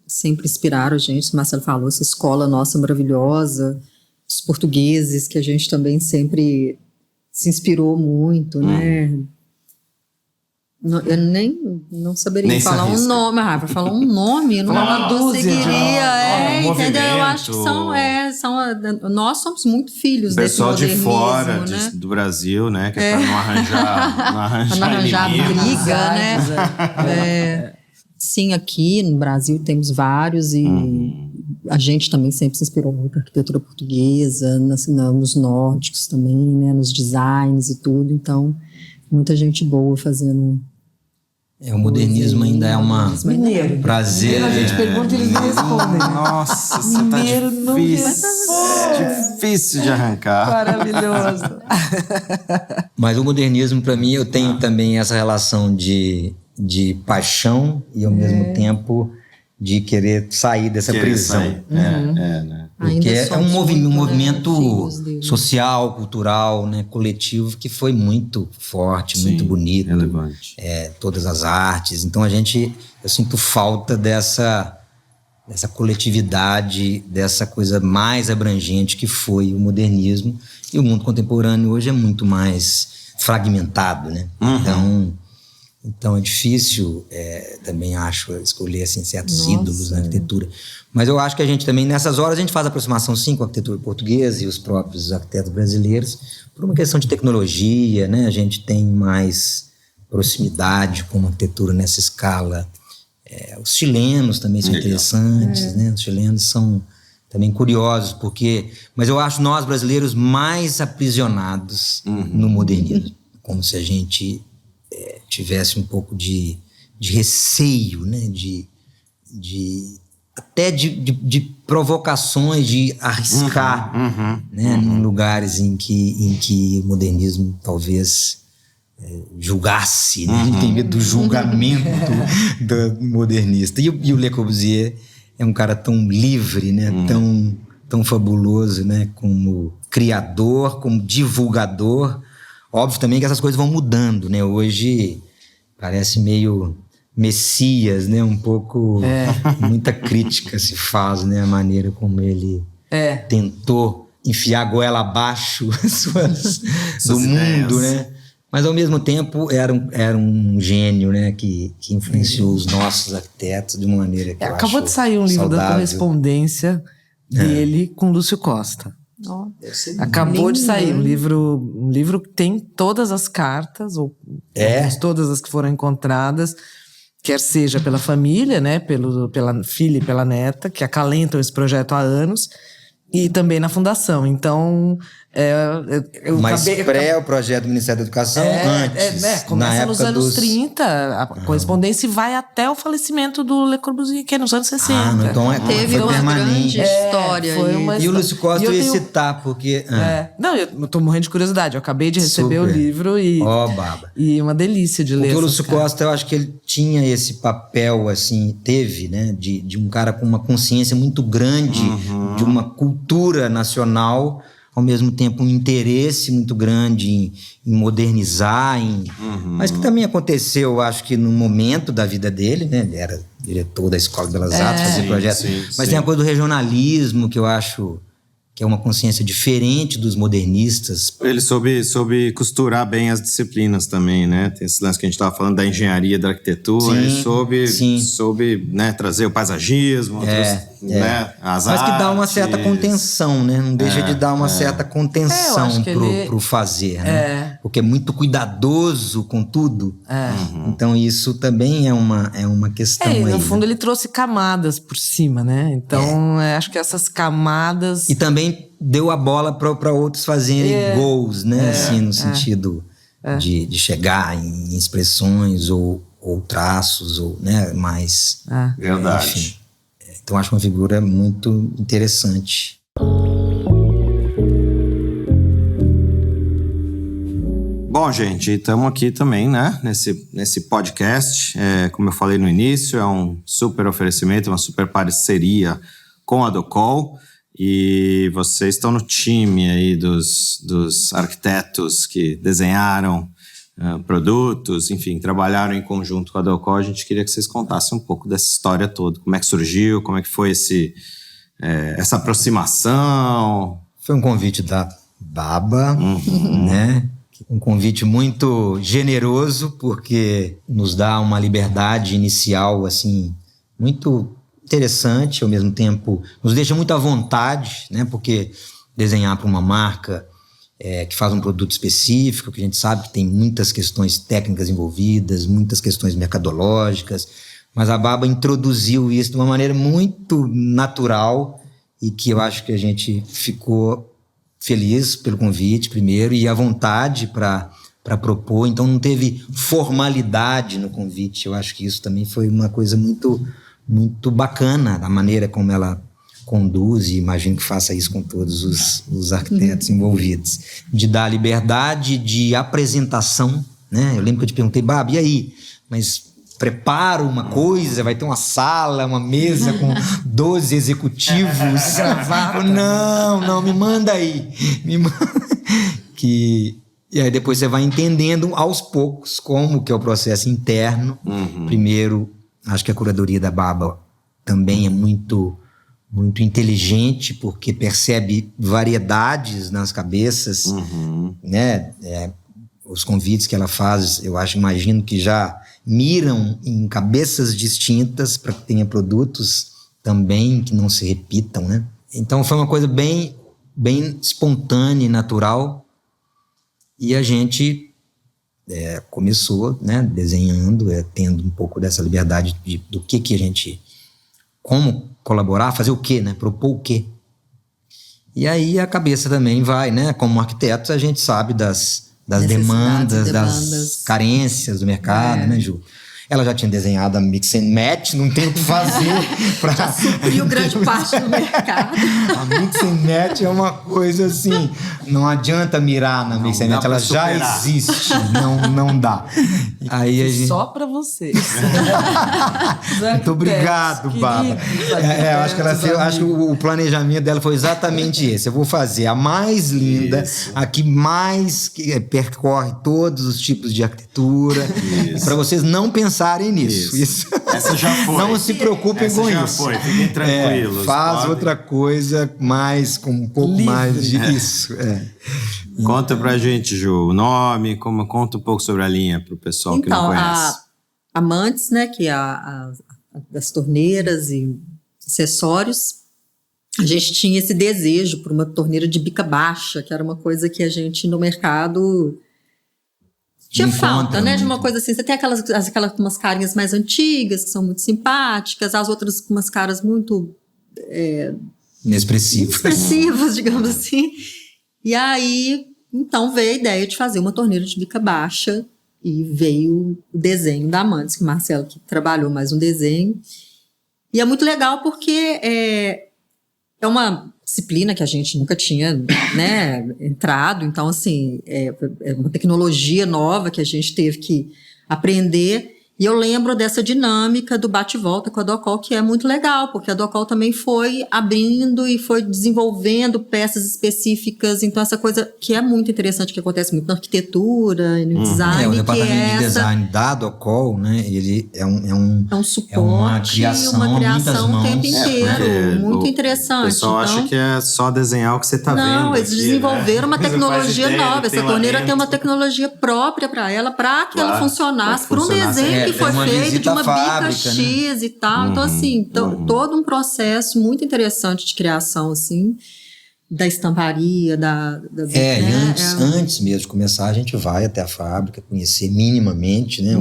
sempre inspiraram a gente. O Marcelo falou, essa escola nossa maravilhosa, os portugueses, que a gente também sempre se inspirou muito, né? Eu não saberia falar um nome, Rafa. Falar um nome, eu não conseguiria. Entendeu? Eu acho que nós somos muito filhos desse modernismo. Pessoal de fora, né? do Brasil, né? Que é pra não arranjar briga, né? Sim, aqui no Brasil temos vários e a gente também sempre se inspirou muito na arquitetura portuguesa, nos nórdicos também, né? Nos designs e tudo. Então, muita gente boa fazendo... O modernismo ainda é uma prazer. A gente pergunta e eles não respondem. Nossa, você tá difícil de arrancar. Maravilhoso. Mas o modernismo, para mim, eu tenho também essa relação de paixão e, ao mesmo tempo, de querer sair dessa prisão. Né? Porque é um movimento social, cultural, né, coletivo, que foi muito forte, muito bonito. Relevante. Todas as artes. Então eu sinto falta dessa coletividade, dessa coisa mais abrangente que foi o modernismo. E o mundo contemporâneo hoje é muito mais fragmentado, né? Então é difícil, também acho, escolher assim, certos ídolos na arquitetura. Mas eu acho que a gente também, nessas horas, a gente faz aproximação sim com a arquitetura portuguesa e os próprios arquitetos brasileiros, por uma questão de tecnologia, né? A gente tem mais proximidade com a arquitetura nessa escala. Os chilenos também são interessantes, né? Os chilenos são também curiosos, mas eu acho nós brasileiros mais aprisionados no modernismo, como se a gente tivesse um pouco de receio, né? Até de provocações de arriscar, né? Em lugares em que o modernismo talvez julgasse, né? A gente tem medo do julgamento do modernista. E o Le Corbusier é um cara tão livre, né? Tão fabuloso, né? Como criador, como divulgador. Óbvio também que essas coisas vão mudando, né? Hoje parece meio Messias, né? Um pouco... Muita crítica se faz, né? A maneira como ele tentou enfiar a goela abaixo do mundo, né? Mas, ao mesmo tempo, era um gênio, né? Que influenciou os nossos arquitetos de uma maneira que eu Acabou acho de sair um livro da saudável. correspondência dele com Lúcio Costa. Acabou de sair um livro que tem todas as cartas, ou todas as que foram encontradas, quer seja pela família, né? Pela filha e pela neta, que acalentam esse projeto há anos, e também na fundação. Então, Mas o projeto do Ministério da Educação, antes, começa na nos época anos 30, a correspondência vai até o falecimento do Le Corbusier, que é nos anos 60. Então Teve foi uma permanente. grande história. foi uma E o Lúcio Costa eu ia tenho- citar, porque... Não, eu tô morrendo de curiosidade. Eu acabei de receber o Super. livro e... Baba. E uma delícia de ler. Porque o essas Lúcio cartas. Costa, eu acho que ele tinha esse papel, assim, teve, né? De um cara com uma consciência muito grande de uma cultura nacional, ao mesmo tempo um interesse muito grande em modernizar, mas que também aconteceu, acho que no momento da vida dele, né? Ele era diretor da Escola de Belas Artes, fazia projetos. Mas tem a coisa do regionalismo, que eu acho que é uma consciência diferente dos modernistas. Ele soube costurar bem as disciplinas também, né? Tem esse lance que a gente estava falando da engenharia, da arquitetura. Ele soube né, trazer o paisagismo, né, as Mas que dá uma artes. certa contenção, né? Não deixa de dar uma certa contenção pro fazer, né? Porque é muito cuidadoso com tudo. Então isso também é uma questão aí. No fundo, ele trouxe camadas por cima, né? Então, acho que essas camadas... E também deu a bola para outros fazerem gols, né? Assim, no sentido de chegar em expressões ou traços, ou, né? Mais... Verdade. Enfim. Então, acho uma figura muito interessante. Bom, gente, estamos aqui também, né? Nesse podcast. Como eu falei no início, é um super oferecimento, uma super parceria com a Docol. E vocês estão no time aí dos arquitetos que desenharam produtos, enfim, trabalharam em conjunto com a Docol. A gente queria que vocês contassem um pouco dessa história toda. Como é que surgiu, como é que foi essa aproximação? Foi um convite da Baba, né? Um convite muito generoso, porque nos dá uma liberdade inicial, assim, muito interessante, ao mesmo tempo nos deixa muito à vontade, né? Porque desenhar para uma marca que faz um produto específico, que a gente sabe que tem muitas questões técnicas envolvidas, muitas questões mercadológicas, mas a Baba introduziu isso de uma maneira muito natural e que eu acho que a gente ficou feliz pelo convite, primeiro, e à vontade para propor. Então não teve formalidade no convite. Eu acho que isso também foi uma coisa muito, muito bacana, a maneira como ela conduz, e imagino que faça isso com todos os arquitetos envolvidos, de dar liberdade de apresentação, né? Eu lembro que eu te perguntei, Babi, e aí? Mas preparo uma coisa, vai ter uma sala, uma mesa com 12 executivos. Gravata. Não, me manda aí. Me manda. E aí depois você vai entendendo aos poucos como que é o processo interno. Primeiro, acho que a curadoria da Baba também é muito, muito inteligente, porque percebe variedades nas cabeças, né? Os convites que ela faz, eu imagino que já miram em cabeças distintas para que tenha produtos também que não se repitam, né? Então foi uma coisa bem, bem espontânea e natural, e a gente começou, né, desenhando, tendo um pouco dessa liberdade do que a gente, como colaborar, fazer o quê, né? Propor o quê. E aí a cabeça também vai, né? Como arquitetos a gente sabe das demandas, das carências do mercado, né, Ju? Ela já tinha desenhado a Mix and Match, não tem o que fazer para... Já supriu grande parte do mercado. A Mix and Match é uma coisa assim, não adianta mirar na Mix and Match, ela já existe, não dá. Aí a gente... Só pra vocês. Muito obrigado, Baba. Eu acho que o planejamento dela foi exatamente esse. Eu vou fazer a mais linda, a que mais percorre todos os tipos de arquitetura, para vocês não pensarem nisso. Isso. Essa já foi. Não se preocupem com já isso. Foi, fiquem tranquilos. Faz outra coisa mais, com um pouco livre. Mais de isso. Conta pra gente, Ju, o nome, conta um pouco sobre a linha pro pessoal que não conhece. Então, a Mantis, né, que é das torneiras e acessórios, a gente tinha esse desejo por uma torneira de bica baixa, que era uma coisa que a gente no mercado tinha falta, né? De uma coisa assim, você tem aquelas umas carinhas mais antigas, que são muito simpáticas, as outras com umas caras muito inexpressivas, digamos assim. E aí, então, veio a ideia de fazer uma torneira de bica baixa e veio o desenho da Mantis, que o Marcelo que trabalhou mais um desenho. E é muito legal porque é uma disciplina que a gente nunca tinha, né, entrado. Então, assim, é uma tecnologia nova que a gente teve que aprender. E eu lembro dessa dinâmica do bate-volta com a Docol, que é muito legal, porque a Docol também foi abrindo e foi desenvolvendo peças específicas. Então, essa coisa que é muito interessante, que acontece muito na arquitetura e no design. O departamento de design da Docol, né? Ele é um suporte, uma criação o tempo inteiro. Muito interessante. O pessoal acha que é só desenhar o que você está vendo. Não, eles desenvolveram uma tecnologia nova. Essa torneira tem uma dentro. tecnologia própria para ela, para que ela funcionasse por um desenho que foi feito de uma bica X, né? E tal. Então, assim, todo um processo muito interessante de criação, assim, da estamparia, antes mesmo de começar, a gente vai até a fábrica, conhecer minimamente, né,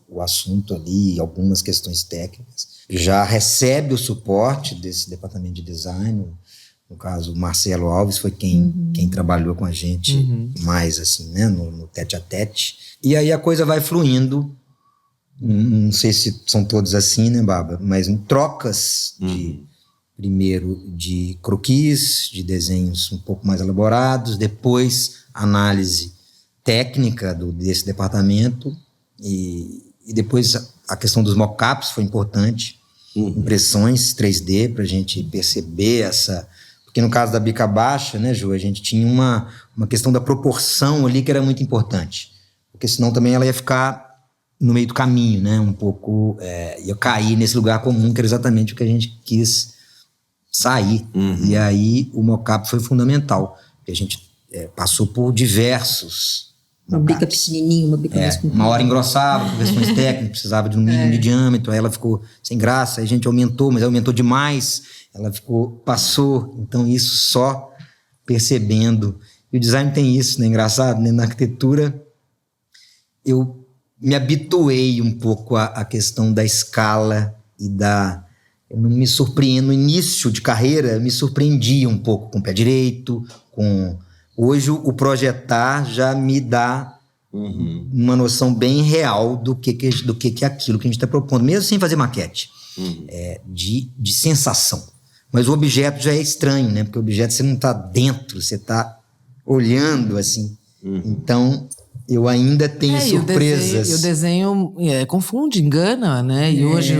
o assunto ali, algumas questões técnicas. Já recebe o suporte desse departamento de design. No caso, o Marcelo Alves foi quem trabalhou com a gente mais, assim, né, no tete-a-tete. E aí a coisa vai fluindo. Não sei se são todos assim, né, Baba? Mas em trocas primeiro de croquis, de desenhos um pouco mais elaborados, depois análise técnica desse departamento e depois a questão dos mock-ups foi importante, impressões 3D para a gente perceber porque no caso da bica baixa, né, Ju, a gente tinha uma questão da proporção ali que era muito importante, porque senão também ela ia ficar no meio do caminho, né? Um pouco... ia cair nesse lugar comum, que era exatamente o que a gente quis sair. E aí o mock-up foi fundamental. Porque a gente passou por diversos uma bica pequenininha, uma bica mais comprida. Uma hora engrossava, por questões técnicas, precisava de um mínimo de diâmetro, aí ela ficou sem graça, aí a gente aumentou, mas aumentou demais, ela passou. Então isso só percebendo. E o design tem isso, né? Engraçado, né? Na arquitetura, eu me habituei um pouco à questão da escala e eu não me surpreendo. No início de carreira, me surpreendia um pouco com o pé direito, Hoje, o projetar já me dá uma noção bem real do que é aquilo que a gente está propondo, mesmo sem fazer maquete, de sensação. Mas o objeto já é estranho, né? Porque o objeto você não está dentro, você está olhando, assim. Então... eu ainda tenho surpresas. E o desenho confunde, engana, né? E hoje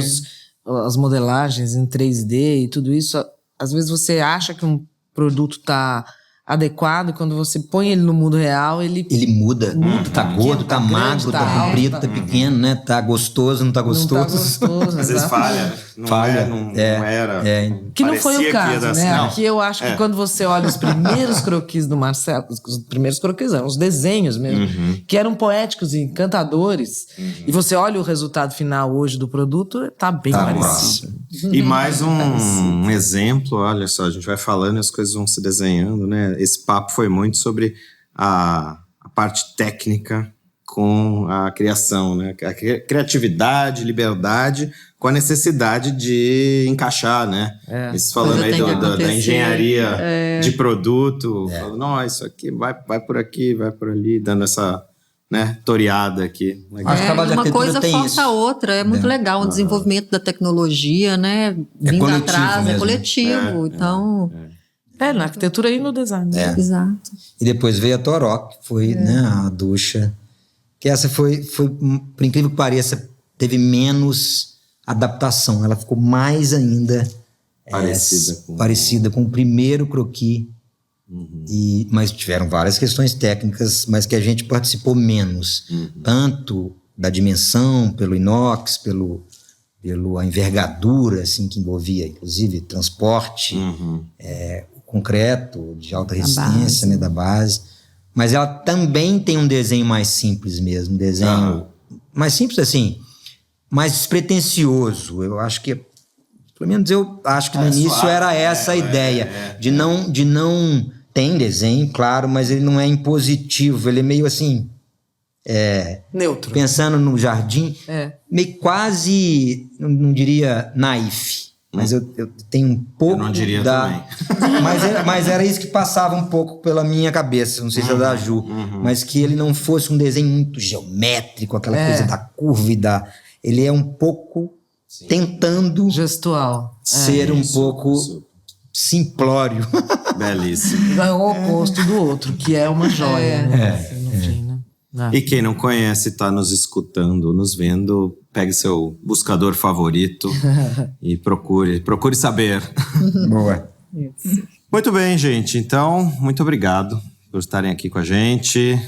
as modelagens em 3D e tudo isso, às vezes você acha que um produto está adequado, quando você põe ele no mundo real, ele muda. Tá gordo, tá magro, tá comprido, tá pequeno, né? Tá gostoso, não tá gostoso. Não tá gostoso. Às vezes falha. Não era. Que não foi o caso, né? Não. Aqui eu acho que quando você olha os primeiros croquis do Marcelo, os primeiros croquis, os desenhos mesmo, que eram poéticos e encantadores, e você olha o resultado final hoje do produto, tá bem parecido. E mais um exemplo, olha só, a gente vai falando e as coisas vão se desenhando, né? Esse papo foi muito sobre a parte técnica com a criação, né? A criatividade, liberdade, com a necessidade de encaixar, né? Isso falando aí da engenharia de produto, falando, não, isso aqui vai por aqui, vai por ali, dando essa, né, toreada aqui. Uma coisa força a outra, é muito legal o desenvolvimento da tecnologia, né? Vindo atrás, mesmo. É coletivo, então... na arquitetura e no design. Exato. E depois veio a Toró, que foi né, a ducha. Que essa foi, por incrível que pareça, teve menos adaptação. Ela ficou mais ainda parecida com o primeiro croquis. Mas tiveram várias questões técnicas, mas que a gente participou menos. Tanto da dimensão, pelo inox, pela envergadura assim, que envolvia, inclusive, transporte, concreto, de alta resistência, né, da base. Mas ela também tem um desenho mais simples mesmo, um desenho mais simples assim, mais despretensioso. Eu acho que, pelo menos eu acho que no início era essa a ideia, de não tem desenho, claro, mas ele não é impositivo, ele é meio assim, neutro. Pensando no jardim, meio quase, não diria naif, mas eu tenho um pouco. Eu não diria também. Mas era isso que passava um pouco pela minha cabeça, não sei se é da Ju, mas que ele não fosse um desenho muito geométrico, aquela coisa da curva ele é um pouco tentando gestual. ser um pouco simplório. Belíssimo. É o oposto do outro, que é uma joia, né? No fim, né? E quem não conhece, está nos escutando, nos vendo, pegue seu buscador favorito e procure saber. Boa. Muito bem, gente. Então, muito obrigado por estarem aqui com a gente.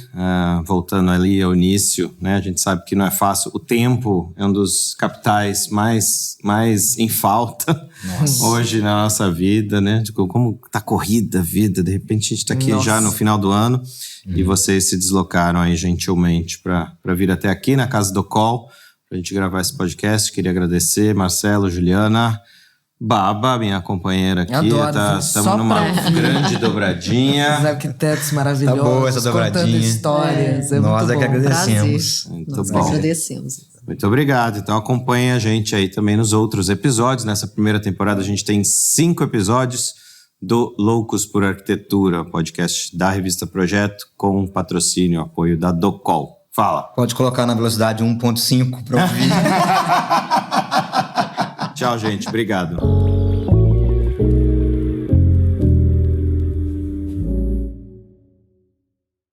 Voltando ali ao início, né? A gente sabe que não é fácil. O tempo é um dos capitais mais em falta hoje na nossa vida, né? Como tá corrida a vida. De repente, a gente está aqui já no final do ano e vocês se deslocaram aí gentilmente para vir até aqui na Casa do Col para a gente gravar esse podcast. Queria agradecer, Marcelo, Juliana, Baba, minha companheira aqui. Adoro, Estamos numa grande dobradinha. Os arquitetos maravilhosos. Tá boa essa dobradinha. Contando histórias. Nós muito que bom. agradecemos. Muito bom. Agradecemos. Muito obrigado. Então acompanhe a gente aí também nos outros episódios. Nessa primeira temporada a gente tem 5 episódios do Loucos por Arquitetura, podcast da Revista Projeto, com patrocínio e apoio da Docol. Fala. Pode colocar na velocidade 1.5 para ouvir. Tchau, gente. Obrigado.